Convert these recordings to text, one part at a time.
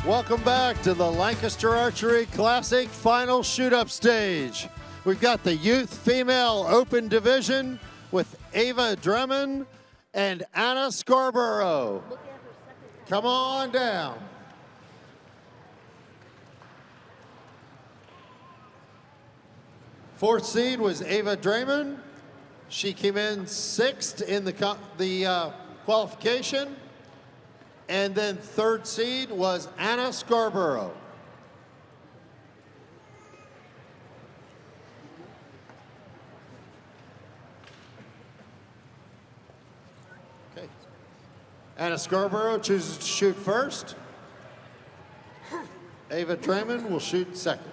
Welcome back to the Lancaster Archery Classic final shoot-up stage. We've got the Youth Female Open Division with Ava Dremann and Anna Scarbrough. Come on down. Fourth seed was Ava Dremann. She came in sixth in the qualification. And then third seed was Anna Scarbrough. Okay. Anna Scarbrough chooses to shoot first. Ava Dremann will shoot second.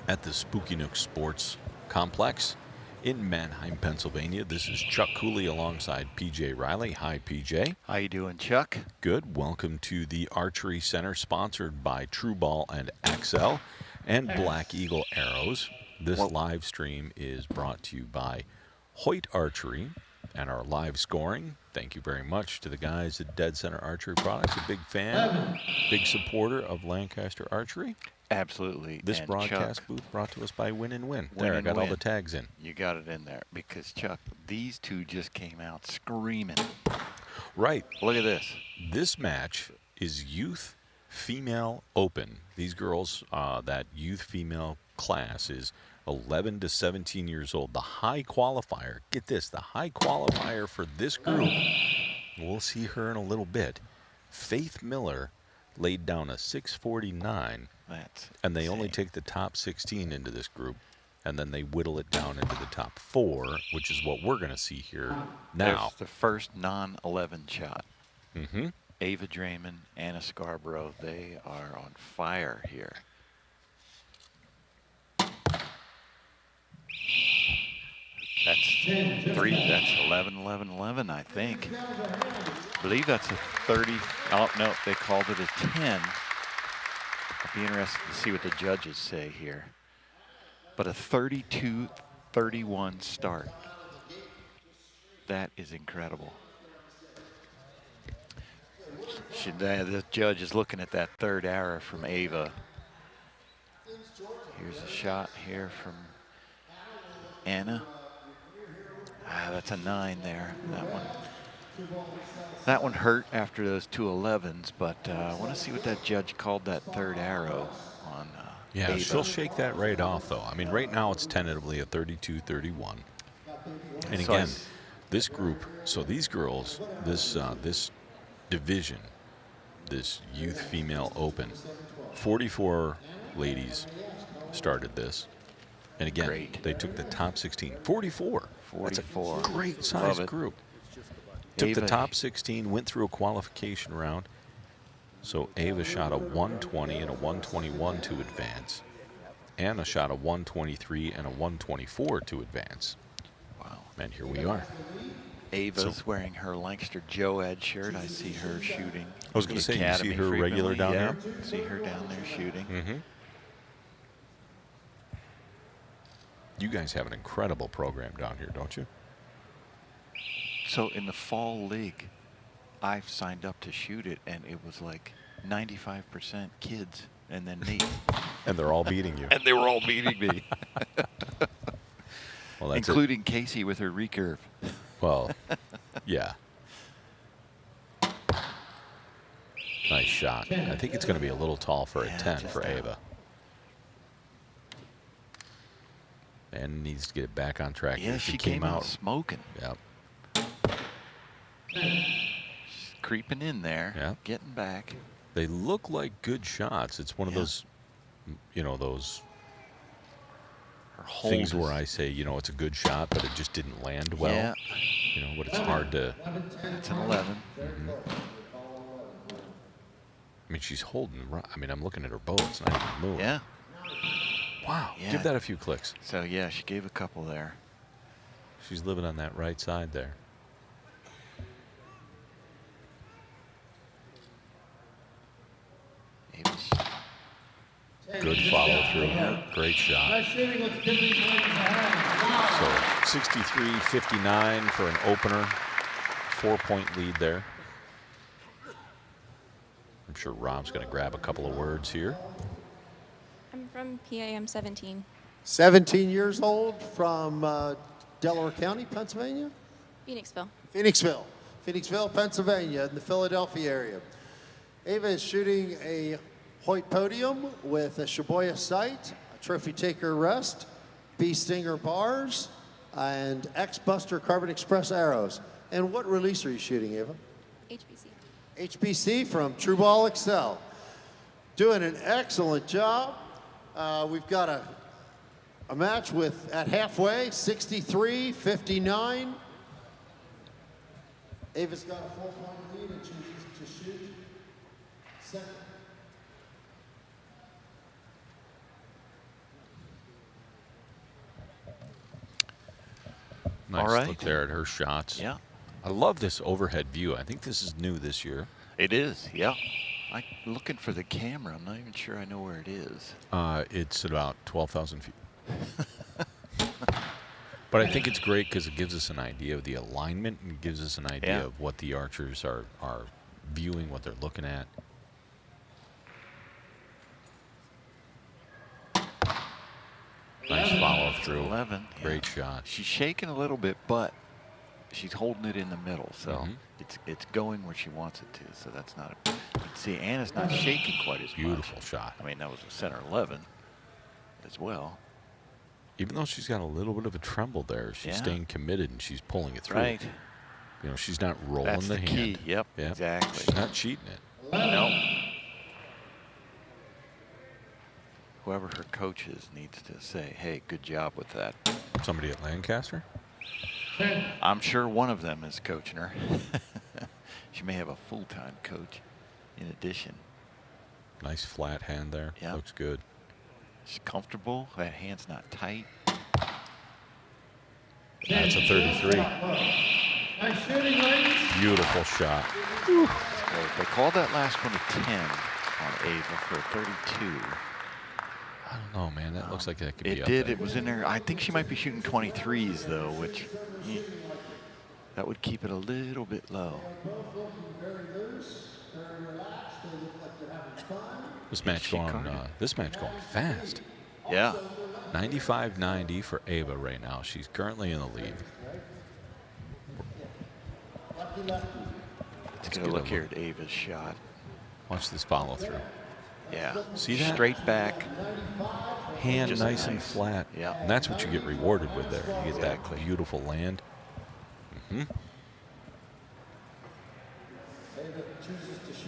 At the Spooky Nook Sports Complex in Manheim, Pennsylvania. This is Chuck Cooley alongside PJ Riley. Hi, PJ. How you doing, Chuck? Good. Welcome to the Archery Center, sponsored by True Ball and Axel and Black Eagle Arrows. This live stream is brought to you by Hoyt Archery and our live scoring. Thank you very much to the guys at Dead Center Archery Products. A big fan, big supporter of Lancaster Archery. Absolutely. This and broadcast Chuck, booth brought to us by Win and Win. Win There, I and got all Win. the tags in. You got it in there because, Chuck, these two just came out screaming. Right. Look at this. This match is Youth Female Open. These girls, that Youth Female class is 11 to 17 years old. The high qualifier, get this, the high qualifier for this group, we'll see her in a little bit. Faith Miller laid down a 649. And they only take the top 16 into this group, and then they whittle it down into the top 4, which is what we're going to see here now. There's the first non-11 shot. Mm-hmm. Ava Dremann, Anna Scarbrough, they are on fire here. That's 11, 11, 11, I think. I believe that's a 30. Oh, no, they called it a 10. I'll be interested to see what the judges say here. But a 32-31 start. That is incredible. The judge is looking at that third arrow from Ava. Here's a shot here from Anna. That's a 9 there. That one hurt after those two 11s, but I want to see what that judge called that third arrow on Yeah, Ava. she'll shake that right off, though. I mean, right now it's tentatively a 32-31. And again, this group, so these girls, this division, this Youth Female Open, 44 ladies started this. And again, they took the top 16. 44. That's a great size group. Took the top 16, went through a qualification round. So Ava shot a 120 and a 121 to advance. Anna shot a 123 and a 124 to advance. Wow. And here we are. Ava's wearing her Lancaster Joad shirt. I see her shooting. I was going to say, you see her regular down there? See her down there shooting. Mm-hmm. You guys have an incredible program down here, don't you? So in the fall league, I signed up to shoot it, and it was like 95% kids, and then me. And they're all beating you. And they were all beating me. Well, that's including Casey with her recurve. Well, yeah. Nice shot. I think it's going to be a little tall for a 10 for Ava. And needs to get it back on track. Yeah, she came out smoking. Yep. She's creeping in there, getting back. They look like good shots. It's one of those, you know, those things where I say, you know, it's a good shot, but it just didn't land well. Yeah. You know, but it's hard to. It's an 11. Mm-hmm. I mean, she's holding. I mean, I'm looking at her bow. It's not even moving. Yeah. Wow. Yeah. Give that a few clicks. So, yeah, she gave a couple there. She's living on that right side there. Good follow through. Great shot. So 63-59 for an opener. 4-point lead there. I'm sure Rob's going to grab a couple of words here. I'm from PA. I'm 17. 17 years old from Delaware County, Pennsylvania? Phoenixville. Phoenixville, Pennsylvania, in the Philadelphia area. Ava is shooting a Hoyt podium with a Shibuya sight, a trophy taker rest, Bee Stinger bars, and X-Buster Carbon Express arrows. And what release are you shooting, Ava? HBC. HBC from True Ball Excel. Doing an excellent job. We've got a match with at halfway, 63-59. Ava's got a 4-point lead and chooses to shoot second. Nice All right. look there at her shots. Yeah. I love this overhead view. I think this is new this year. It is, yeah. I'm looking for the camera. I'm not even sure I know where it is. It's at about 12,000 feet. But I think it's great because it gives us an idea of the alignment and gives us an idea Yeah. of what the archers are viewing, what they're looking at. Nice follow through. 11. Great shot. She's shaking a little bit, but she's holding it in the middle, so it's going where she wants it to. So that's not. See, Anna's not shaking quite as much. Beautiful shot. I mean, that was a center 11 as well. Even though she's got a little bit of a tremble there, she's Yeah. staying committed and she's pulling it through. Right. You know, she's not rolling That's the the hand. key. Yep, exactly. She's not cheating it. No. Whoever her coach is needs to say, hey, good job with that. Somebody at Lancaster? I'm sure one of them is coaching her. She may have a full-time coach in addition. Nice flat hand there. Yeah. Looks good. She's comfortable. That hand's not tight. That's a 33. Beautiful shot. So they called that last one a 10 on Ava for a 32. I don't know, man. That looks like that could be It up did. there. It was in there. I think she might be shooting 23s, though, which that would keep it a little bit low. This match She going. caught it. This match going fast. Yeah. 95-90 for Ava right now. She's currently in the lead. Let's get a look here at Ava's shot. Watch this follow through. Yeah. See that? Straight back. Hand Just nice and nice. flat. Yeah. And that's what you get rewarded with there. You get Exactly. that beautiful land.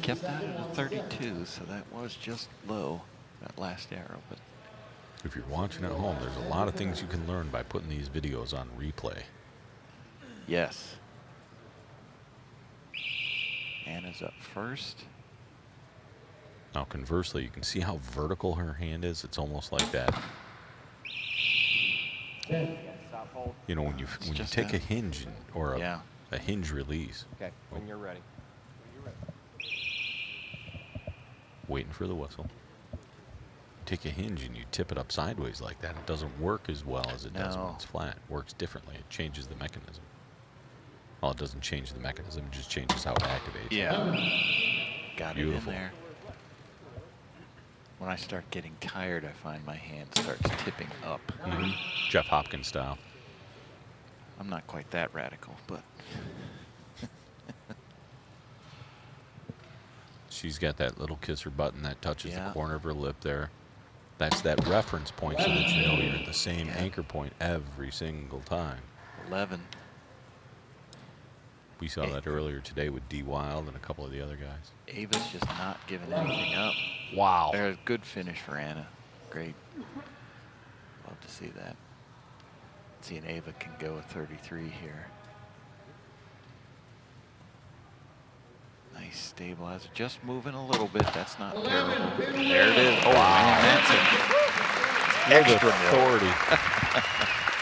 Kept that at a 32, so that was just low, that last arrow. But If you're watching at home, there's a lot of things you can learn by putting these videos on replay. yes. Anna's up first. Now, conversely, you can see how vertical her hand is. It's almost like that. You know, when you just take that. a hinge or Yeah. a hinge release, Okay, when you're ready. waiting for the whistle. Take a hinge and you tip it up sideways like that. It doesn't work as well as it does when No. it's flat. It works differently. It changes the mechanism. Well, it doesn't change the mechanism. It just changes how it activates. Yeah. Got Beautiful. it in there. When I start getting tired, I find my hand starts tipping up. Jeff Hopkins style. I'm not quite that radical, but She's got that little kisser button that touches Yeah. the corner of her lip there. That's that reference point so that you know you're at the same Yeah. anchor point every single time. 11. We saw that earlier today with D. Wild and a couple of the other guys. Ava's just not giving anything up. Wow. There's a good finish for Anna. Great. Love to see that. Seeing Ava can go a 33 here. Nice stabilizer. Just moving a little bit. That's not terrible. There it is. Oh, man, that's an extra mill. authority.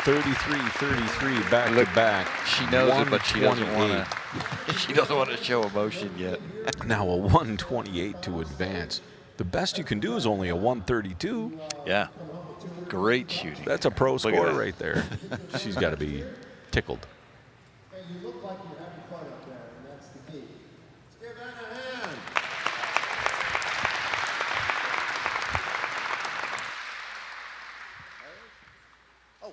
33-33 back Look, to back. She knows it, but she doesn't want 128. to. She doesn't want to show emotion yet. Now a 128 to advance. The best you can do is only a 132. Yeah. Great shooting. That's a pro Look at score that. right there. She's got to be tickled. You look like you're having fun up there, and that's the key. Let's give Anna a hand. Oh.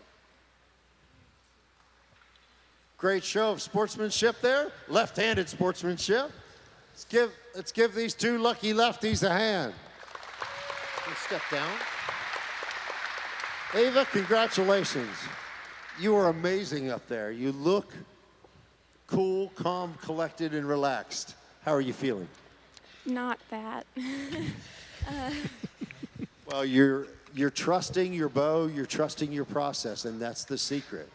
Great show of sportsmanship there. Left-handed sportsmanship. Let's give these two lucky lefties a hand. Step down. Ava, congratulations. You are amazing up there. You look cool, calm, collected, and relaxed. How are you feeling? Not that. Well, you're trusting your bow, you're trusting your process, and that's the secret.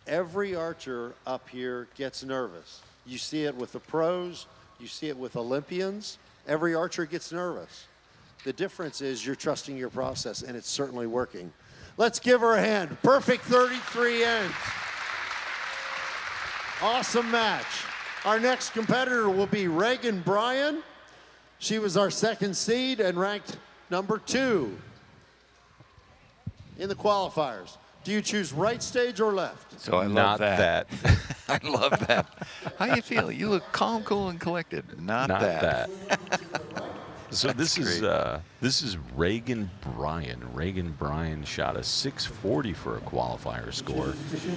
Every archer up here gets nervous. You see it with the pros, you see it with Olympians. Every archer gets nervous. The difference is you're trusting your process, and it's certainly working. Let's give her a hand. Perfect 33 ends. Awesome match. Our next competitor will be Reagan Bryan. She was our second seed and ranked number 2 in the qualifiers. Do you choose right stage or left? So I love Not that. that. I love that. How you feel? You look calm, cool, and collected. Not that. So this is Reagan Bryan. Reagan Bryan shot a 640 for a qualifier score.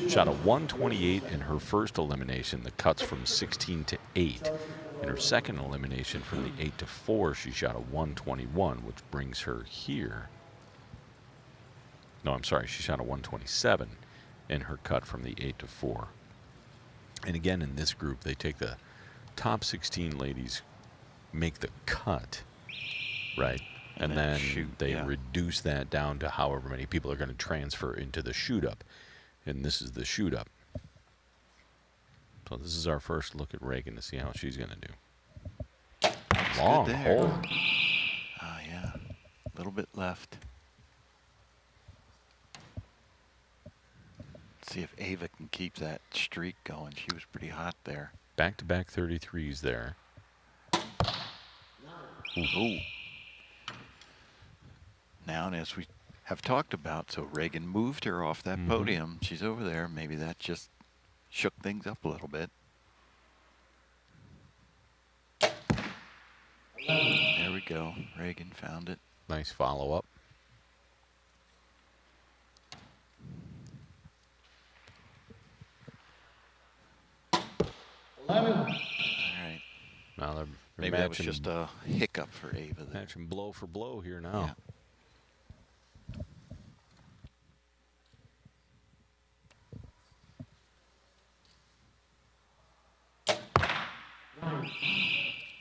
Shot a 128 in her first elimination. The cuts from 16 to 8. In her second elimination from the 8 to 4, she shot a 121, which brings her here. No, I'm sorry, she shot a 127 in her cut from the 8 to 4. And again, in this group, they take the top 16 ladies, make the cut, right? And then they reduce that down to however many people are going to transfer into the shoot-up. And this is the shoot-up. So this is our first look at Reagan to see how she's going to do. Long hole. Oh, yeah. A little bit left. See if Ava can keep that streak going. She was pretty hot there. Back-to-back 33s there. Ooh. Now, and as we have talked about, so Reagan moved her off that podium. She's over there. Maybe that just shook things up a little bit. There we go. Reagan found it. Nice follow-up. All right. Now they're Maybe that was just a hiccup for Ava. Matching blow for blow here now.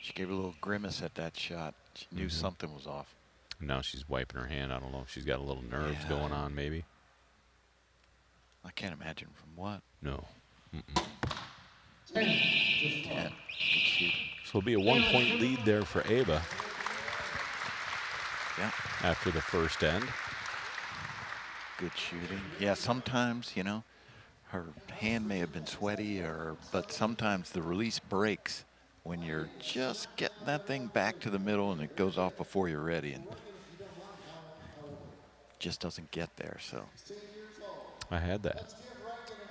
She gave a little grimace at that shot. She knew something was off. Now she's wiping her hand. I don't know if she's got a little nerves going on, maybe. I can't imagine from what. No. 10. Good shoot. So it'll be a 1-point lead there for Ava. Yeah. After the first end. Good shooting. Yeah, sometimes, you know, her hand may have been sweaty, but sometimes the release breaks when you're just getting that thing back to the middle and it goes off before you're ready and just doesn't get there. So I had that.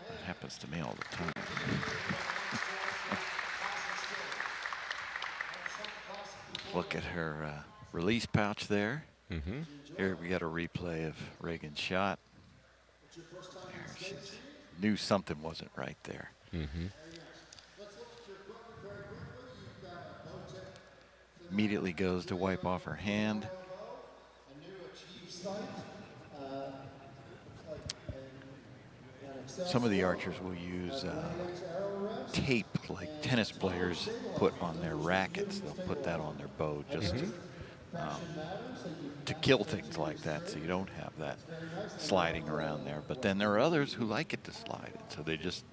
that happens to me all the time. Look at her release pouch there. Here we got a replay of Reagan's shot. There, she knew something wasn't right there. Immediately goes to wipe off her hand. Some of the archers will use tape like tennis players put on their rackets. They'll put that on their bow just to kill things like that, so you don't have that sliding around there. But then there are others who like it to slide, and so they just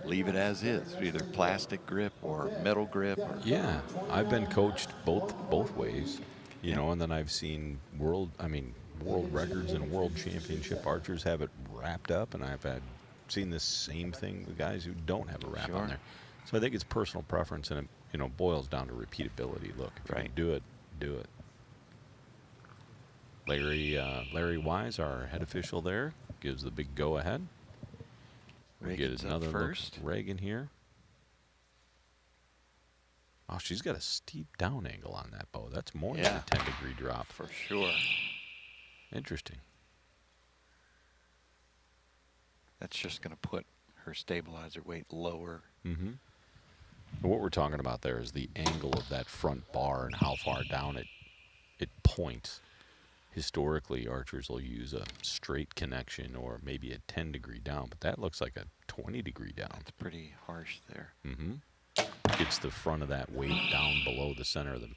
leave it as is, either plastic grip or metal grip. Yeah, I've been coached both ways, you know, and then I've seen world records and world championship archers have it wrapped up, and I've seen the same thing with guys who don't have a wrap on there. So I think it's personal preference, and it boils down to repeatability. Look, if you can do it, do it. Larry Wise, our head official there, gives the big go ahead. We get Reagan's another up first. look. Reagan here. Oh, she's got a steep down angle on that bow. That's more than a 10-degree drop. For sure. Interesting. That's just going to put her stabilizer weight lower. Mm-hmm. What we're talking about there is the angle of that front bar and how far down it points. Historically, archers will use a straight connection or maybe a 10-degree down, but that looks like a 20-degree down. It's pretty harsh there. Mm-hmm. Gets the front of that weight down below the center of the.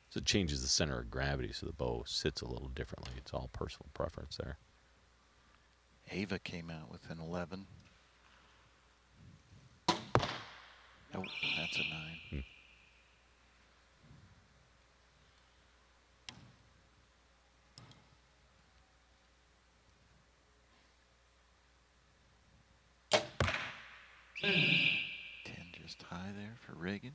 So it changes the center of gravity, so the bow sits a little differently. It's all personal preference there. Ava came out with an 11. Nope, that's a 9. 10 just high there for Reagan.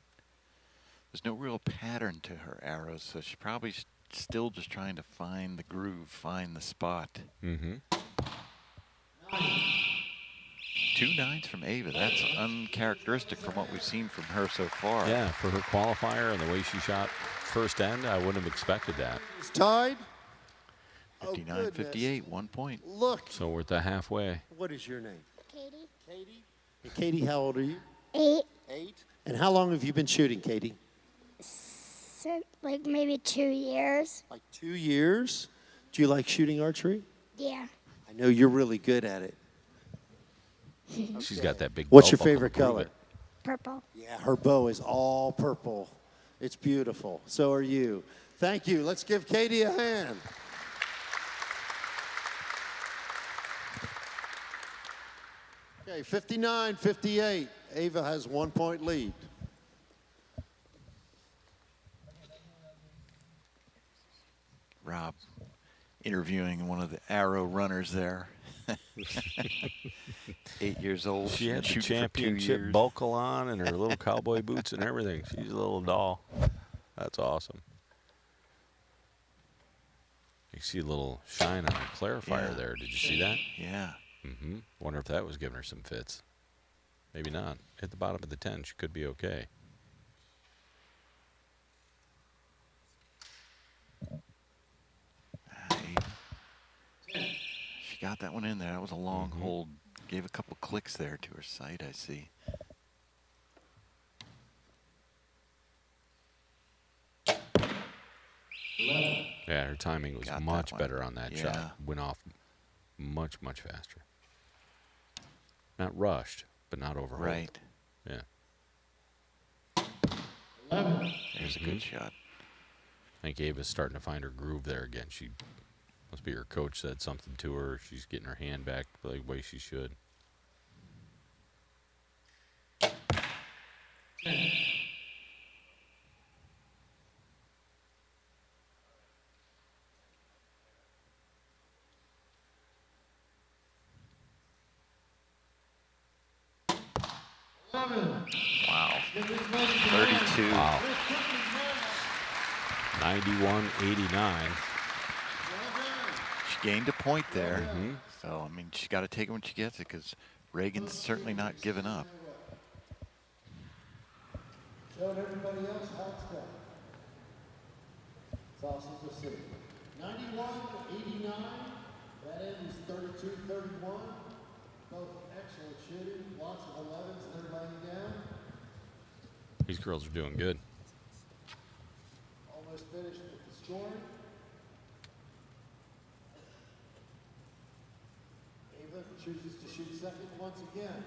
There's no real pattern to her arrows, so she's probably still just trying to find the groove, find the spot. Mm-hmm. 2 9s from Ava. That's uncharacteristic from what we've seen from her so far. Yeah, for her qualifier and the way she shot first end, I wouldn't have expected that. It's tied. 59-58, 1 point. Look. So we're at the halfway. What is your name? Katie. Katie. And Katie, how old are you? 8. 8. And how long have you been shooting, Katie? Like maybe 2 years. Like 2 years. Do you like shooting archery? Yeah. I know you're really good at it. She's got that big. What's belt your buckle to favorite prove color? it. Purple. Yeah, her bow is all purple. It's beautiful. So are you. Thank you. Let's give Katie a hand. Okay, 59-58. Ava has 1 point lead. Rob interviewing one of the arrow runners there. 8 years old. She had the shooting for 2 championship years. buckle on and her little cowboy boots and everything. She's a little doll. That's awesome. You see a little shine on her clarifier there. Did you see that? Yeah. Mm-hmm. Wonder if that was giving her some fits. Maybe not. At the bottom of the 10, she could be okay. She got that one in there. That was a long hold. Gave a couple clicks there to her sight, I see. Yeah, her timing was Got that much one. better on that Yeah. shot. Went off much, much faster. Not rushed, but not overhauled. Right. Yeah. There's a good shot. I think Ava's starting to find her groove there again. She must be her coach said something to her. She's getting her hand back the way she should. Wow. 32. Wow. 91-89. She gained a point there. So, I mean, she's got to take it when she gets it because Reagan's certainly not giving up. Showing everybody else how it's done. It's awesome to see. 91-89. That end is 32-31. Both excellent shooting. Lots of 11s. They're laying down. These girls are doing good. Almost finished with the scoring. Ava chooses to shoot second once again.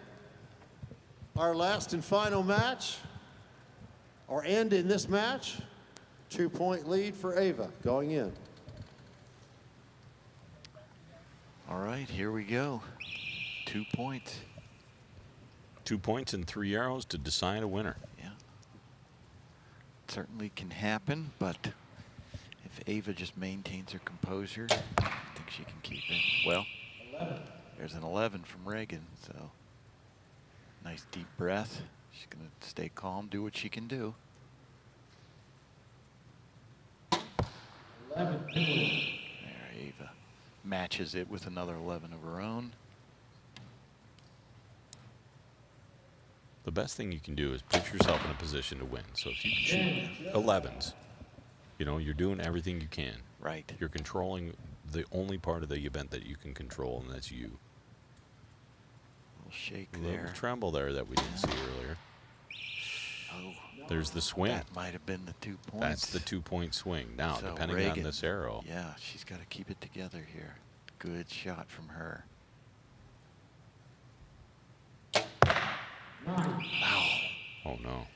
Our last and final match, or end in this match, 2 point lead for Ava going in. All right, here we go. 2 points. 2 points and 3 arrows to decide a winner. Yeah. Certainly can happen, but if Ava just maintains her composure, I think she can keep it. Well, 11. there's an 11 from Reagan, so nice deep breath. She's going to stay calm, do what she can do. 11. There matches it with another 11 of her own. The best thing you can do is put yourself in a position to win. So if you can shoot 11s, you know, you're doing everything you can. Right. You're controlling the only part of the event that you can control, and that's you. Little shake A little there. tremble there that we didn't see earlier. Oh, There's the swing. that might have been the 2 points. That's the 2-point swing. Now, So depending Reagan, on this arrow. Yeah, she's got to keep it together here. Good shot from her. Wow. Oh, no.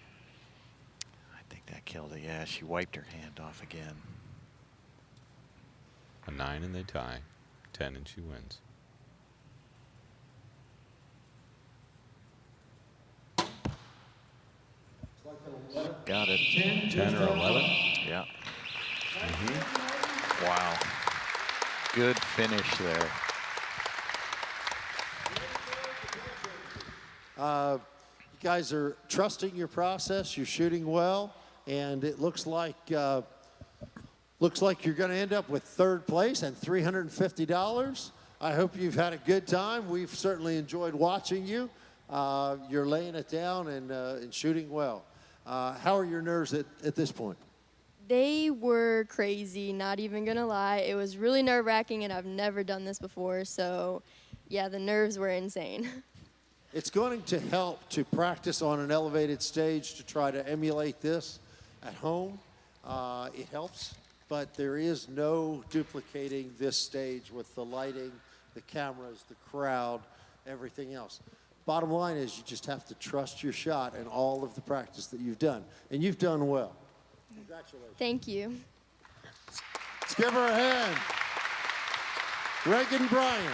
I think that killed it. Yeah, she wiped her hand off again. A 9 and they tie. 10 and she wins. Got it. 10 or 11. Yeah. Wow. Good finish there. You guys are trusting your process. You're shooting well, and it looks like you're going to end up with third place and $350. I hope you've had a good time. We've certainly enjoyed watching you. You're laying it down and shooting well. How are your nerves at this point? They were crazy, not even gonna lie. It was really nerve-wracking, and I've never done this before, so yeah, the nerves were insane. It's going to help to practice on an elevated stage to try to emulate this at home. It helps, but there is no duplicating this stage with the lighting, the cameras, the crowd, everything else. Bottom line is you just have to trust your shot and all of the practice that you've done, and you've done well. Congratulations. Thank you. Let's give her a hand. Reagan Bryan.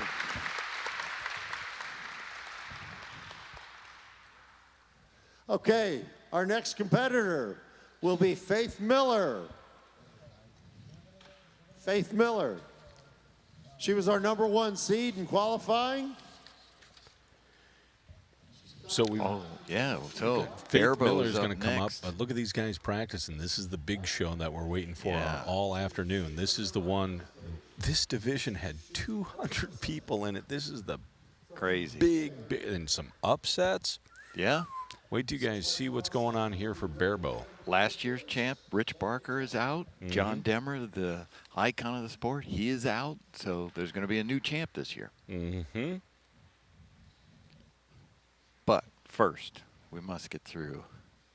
Okay, our next competitor will be Faith Miller. Faith Miller. She was our #1 seed in qualifying. So we. Oh, yeah. So Faith Barebo's Miller's going to come up. next. But look at these guys practicing. This is the big show that we're waiting for Yeah. all afternoon. This is the one. This division had 200 people in it. This is the Crazy. big, and some upsets. Yeah. Wait till you guys see what's going on here for Barebow. Last year's champ, Rich Barker, is out. John Demmer, the icon of the sport, he is out. So there's going to be a new champ this year. Mm-hmm. But first, we must get through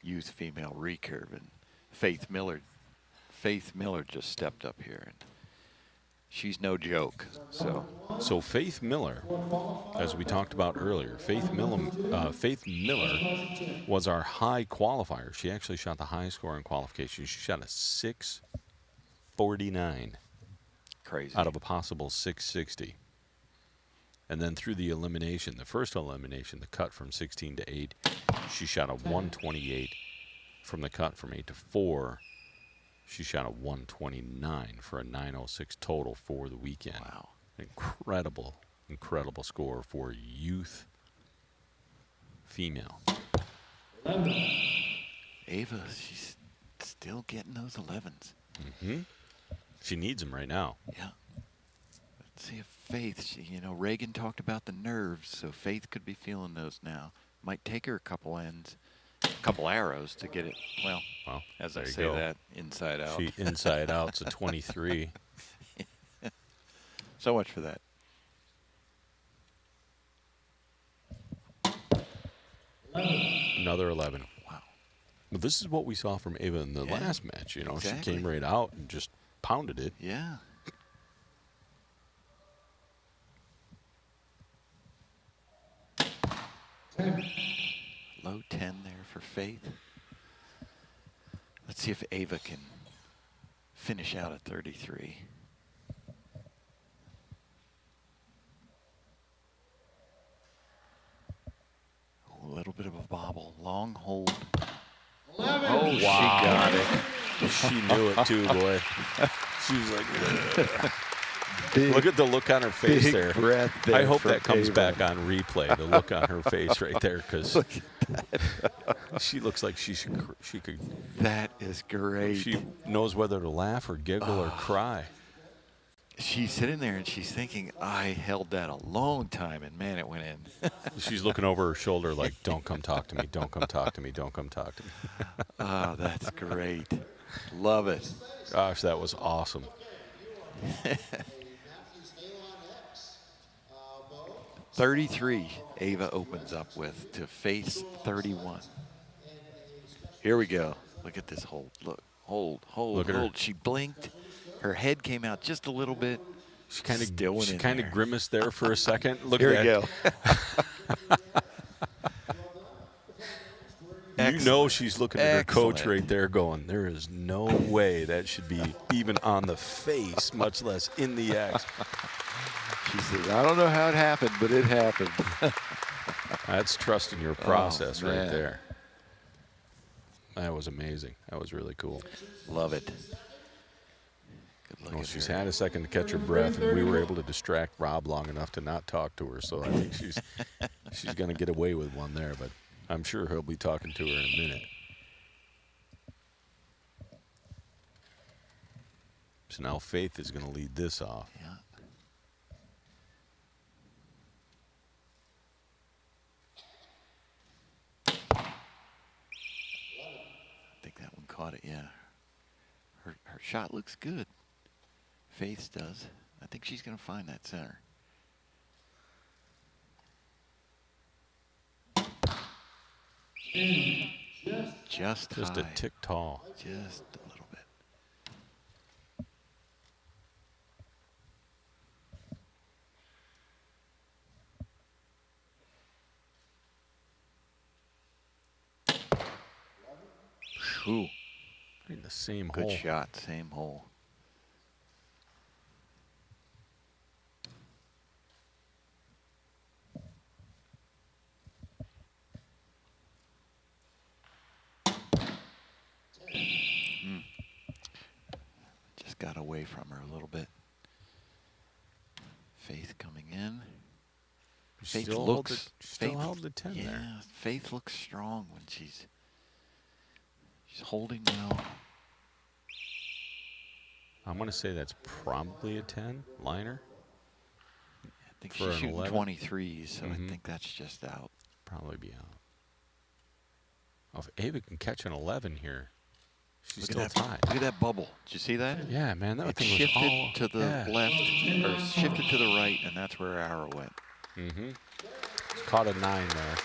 youth female recurve, and Faith Miller. Faith Miller just stepped up here, and she's no joke. So Faith Miller, as we talked about earlier, Faith Miller was our high qualifier. She actually shot the high score in qualification. She shot a 649 Crazy. out of a possible 660. And then through the elimination, the first elimination, the cut from 16 to 8, she shot a 128. From the cut from 8 to 4, she shot a 129 for a 906 total for the weekend. Wow. Incredible, incredible score for youth female. Ava, she's still getting those 11s. Mm-hmm. She needs them right now. Yeah. Let's see if Faith, Reagan talked about the nerves, so Faith could be feeling those now. Might take her a couple arrows to get it, well, as I there you say go. that, inside out. She inside out's a 23. So much for that. Another 11. Wow. Well, this is what we saw from Ava in the Yeah, last match. You know, exactly. she came right out and just pounded it. Yeah. Low 10 there for Faith. Let's see if Ava can finish out at 33. A little bit of a bobble. Long hold. 11. Oh, Wow. she got it. She knew it too, boy. She was like, look at the look on her face big there. breath there I hope from that comes Ava. back on replay. The look on her face right there, because she looks like she could. That is great. She knows whether to laugh or giggle or cry. she's sitting there and she's thinking, I held that a long time, and man, it went in. She's looking over her shoulder like, don't come talk to me, don't come talk to me, don't come talk to me. Oh, that's great. Love it. Gosh, that was awesome. 33, Ava opens up with to face 31. Here we go. Look at this hold. Look, hold, Look at her. hold. She blinked. Her head came out just a little bit. She kind Still went of in kind there. of grimaced there for a second. Look Here at we that. go. You know she's looking at her coach Excellent. right there going, there is no way that should be even on the face, much less in the X. She says, I don't know how it happened, but it happened. That's trusting your process right man. there. That was amazing. That was really cool. Love it. Good look Well, at she's her. had a second to catch her breath, and we were able to distract Rob long enough to not talk to her. So I think she's going to get away with one there, but I'm sure he'll be talking to her in a minute. So now Faith is going to lead this off. Yeah. I think that one caught it, yeah. Her shot looks good. Faith does. I think she's going to find that center. Just Just a high. tick tall. Just a little bit. Ooh, In the same good hole. shot, same hole. Just got away from her a little bit. Faith coming in. Faith Still looks. still held the 10 yeah, there. Faith looks strong when she's holding well. I'm going to say that's probably a 10 liner. I think For she's an shooting 11? 23s, so Mhm. I think that's just out. Probably be out. Oh, if Ava can catch an 11 here, she's Look still at that! tied. Look at that bubble. Did you see that? Yeah, man, that It thing was shifted all to the yeah. left, or shifted to the right, and that's where her arrow went. Mm-hmm. Caught a 9 there.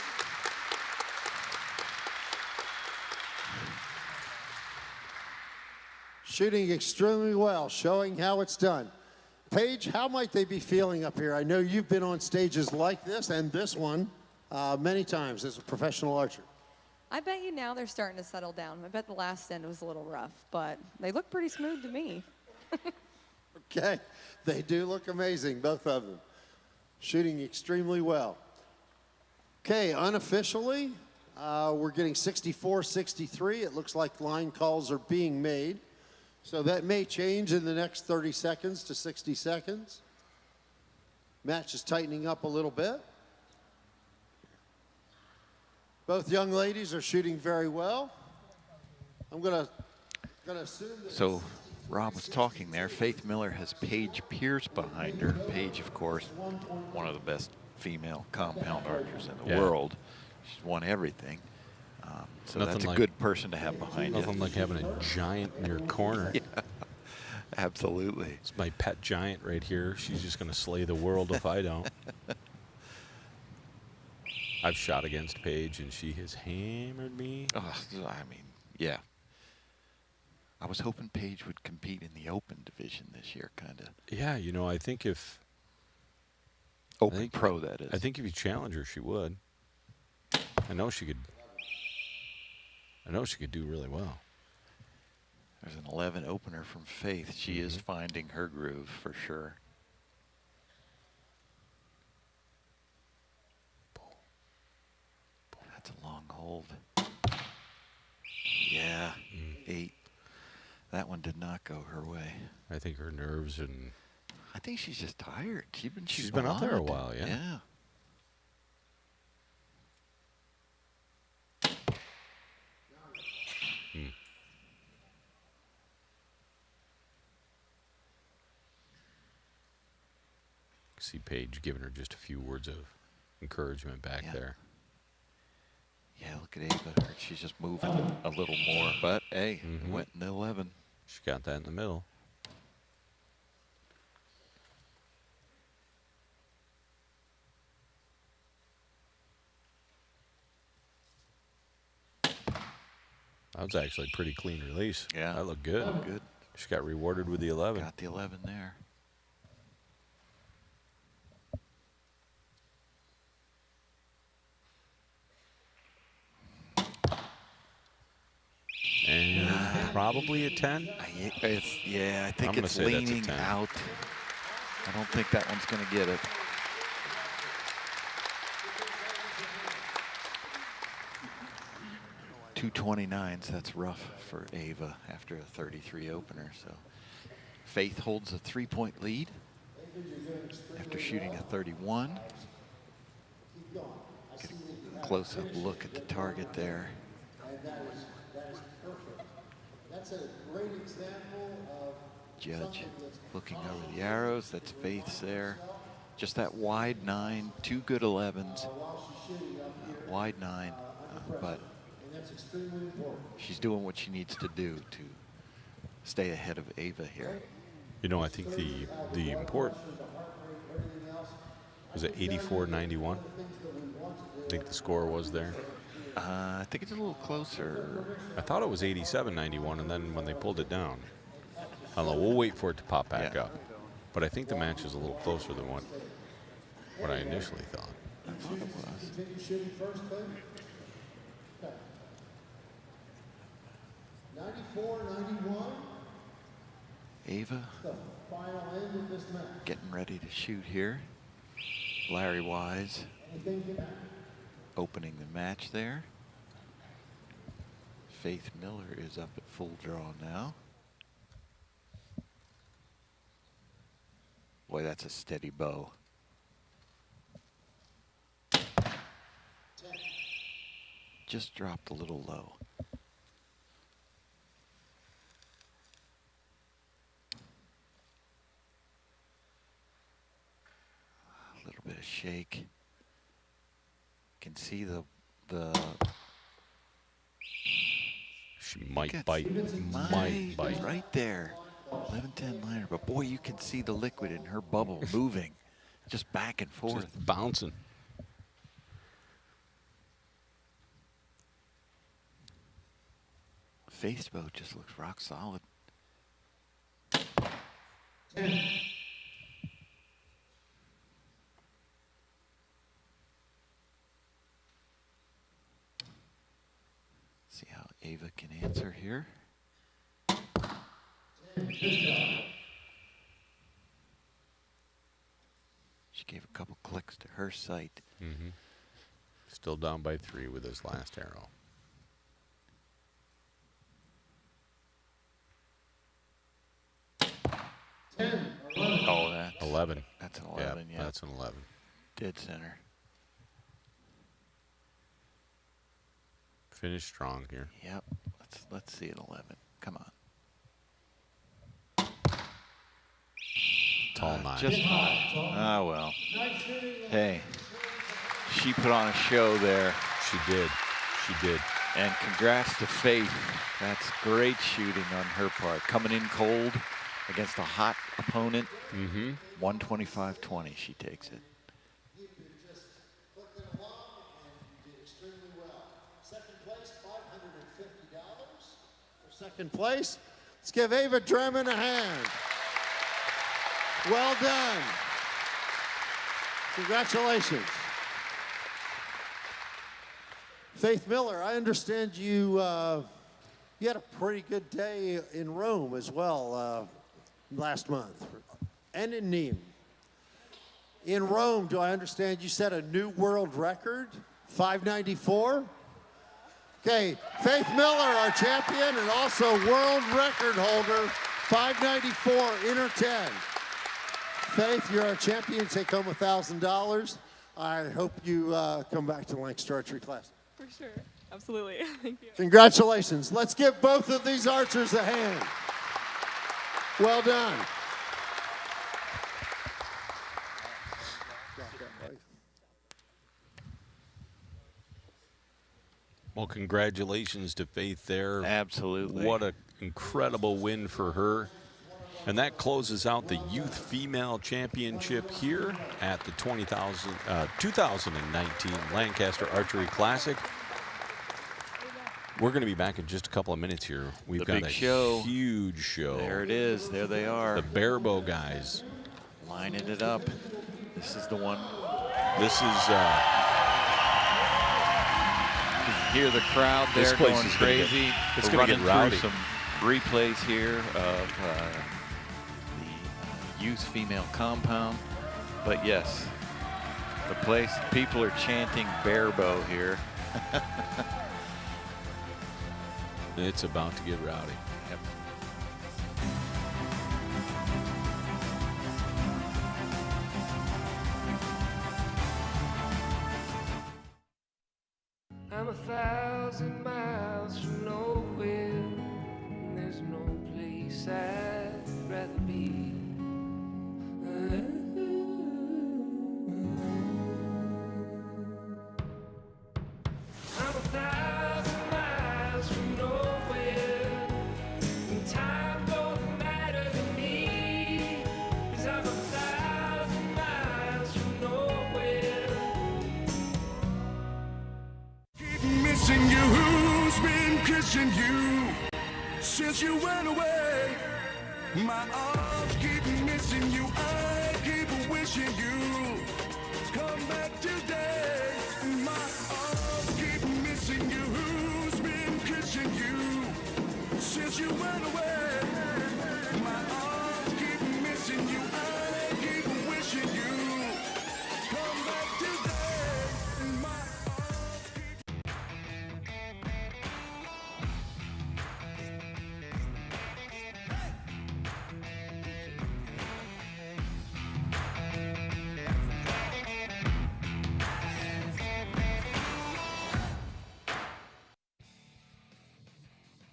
Shooting extremely well, showing how it's done. Paige, how might they be feeling up here? I know you've been on stages like this and this one many times as a professional archer. I bet you now they're starting to settle down. I bet the last end was a little rough, but they look pretty smooth to me. Okay, they do look amazing, both of them. Shooting extremely well. Okay, unofficially, we're getting 64-63. It looks like line calls are being made. So that may change in the next 30 seconds to 60 seconds. Match is tightening up a little bit. Both young ladies are shooting very well. I'm gonna assume that So Rob was talking there. Faith Miller has Paige Pierce behind her. Paige, of course, one of the best female compound archers in the Yeah. world. She's won everything. So Nothing that's a like- good person to have behind Nothing you. like having a giant in your corner. Yeah, absolutely. It's my pet giant right here. She's just going to slay the world if I don't. I've shot against Paige, and she has hammered me. Oh, I mean, yeah. I was hoping Paige would compete in the open division this year, kind of. Yeah, you know, I think if Open think- pro, that is. I think if you challenge her, she would. I know she could do really well. There's an 11 opener from Faith. She is finding her groove for sure. That's a long hold. Yeah, 8. That one did not go her way. I think her nerves and I think she's just tired. She's been up there a lot. while, yeah. Yeah. See Paige giving her just a few words of encouragement back there. Yeah, look at Ava. She's just moving a little more. But, hey, went in the 11. She got that in the middle. That was actually a pretty clean release. Yeah. That looked good. Good. She got rewarded with the 11. Got the 11 there. And probably a 10. Yeah, I think I'm gonna it's say that's a leaning 10. out. I don't think that one's going to get it. .229s, that's rough for Ava after a 33 opener. So Faith holds a 3-point lead after shooting a 31. Get a close-up look at the target there. That's a great example of Judge looking over the arrows. That's Faith's there. Just that wide 9, 2 good 11s. Wide 9, but she's doing what she needs to do to stay ahead of Ava here. You know, I think the important was it 84-91. I think the score was there. I think it's a little closer. I thought it was 87-91, and then when they pulled it down, I don't know. We'll wait for it to pop back up. But I think the match is a little closer than what I initially thought. I thought it was. 94-91. Ava getting ready to shoot here. Larry Wise opening the match there. Faith Miller is up at full draw now. Boy, that's a steady bow. Just dropped a little low. A little bit of shake. Can see the She might bite. Might bite. Right there. 11-10 liner. But boy, you can see the liquid in her bubble moving. Just back and forth. Just bouncing. Faith's boat just looks rock solid. See how Ava can answer here. She gave a couple clicks to her sight. Still down by 3 with his last arrow. Oh, that's 11. That's an 11, yeah. That's an 11. Dead center. Finish strong here. Yep. Let's see an 11. Come on. Tall 9. Just ah well. Hey, she put on a show there. She did. She did. And congrats to Faith. That's great shooting on her part. Coming in cold against a hot opponent. 125-20, she takes it. Second place. Let's give Ava Dremann a hand. Well done. Congratulations. Faith Miller, I understand you had a pretty good day in Rome as well last month, and in Nîmes. In Rome, do I understand you set a new world record, 594? Okay, Faith Miller, our champion, and also world record holder, 594 inner 10. Faith, you're our champion. Take home $1,000. I hope you come back to the Lancaster Archery class. For sure. Absolutely. Thank you. Congratulations. Let's give both of these archers a hand. Well done. Well, congratulations to Faith there. Absolutely. What an incredible win for her. And that closes out the Youth Female Championship here at the 2019 Lancaster Archery Classic. We're going to be back in just a couple of minutes here. We've got a huge show. There it is. There they are. The Barebow guys. Lining it up. This is the one. This is... you can hear the crowd there going crazy. It's going to get rowdy. Through some replays here of the youth female compound. But yes, the place, people are chanting Barebow here. It's about to get rowdy. Yep. I'm 1,000 miles from nowhere, and there's no place I'd rather be. I'm 1,000 miles from nowhere, and time don't matter to me, 'cause I'm 1,000 miles from nowhere. Missing you, who's been kissing you since you went away? My arms keep missing you, I keep wishing you come back today. My arms keep missing you, who's been kissing you since you went away? My arms keep missing you, I keep wishing you come back today. My arms keep...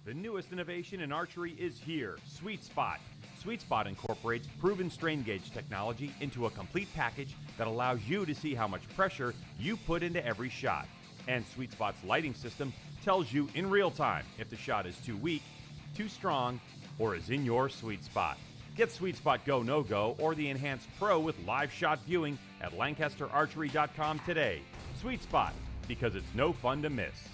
The newest innovation in archery is here, Sweet Spot. Sweet Spot incorporates proven strain gauge technology into a complete package that allows you to see how much pressure you put into every shot. And Sweet Spot's lighting system tells you in real time if the shot is too weak, too strong, or is in your sweet spot. Get Sweet Spot Go No Go or the Enhanced Pro with live shot viewing at lancasterarchery.com today. Sweet Spot, because it's no fun to miss.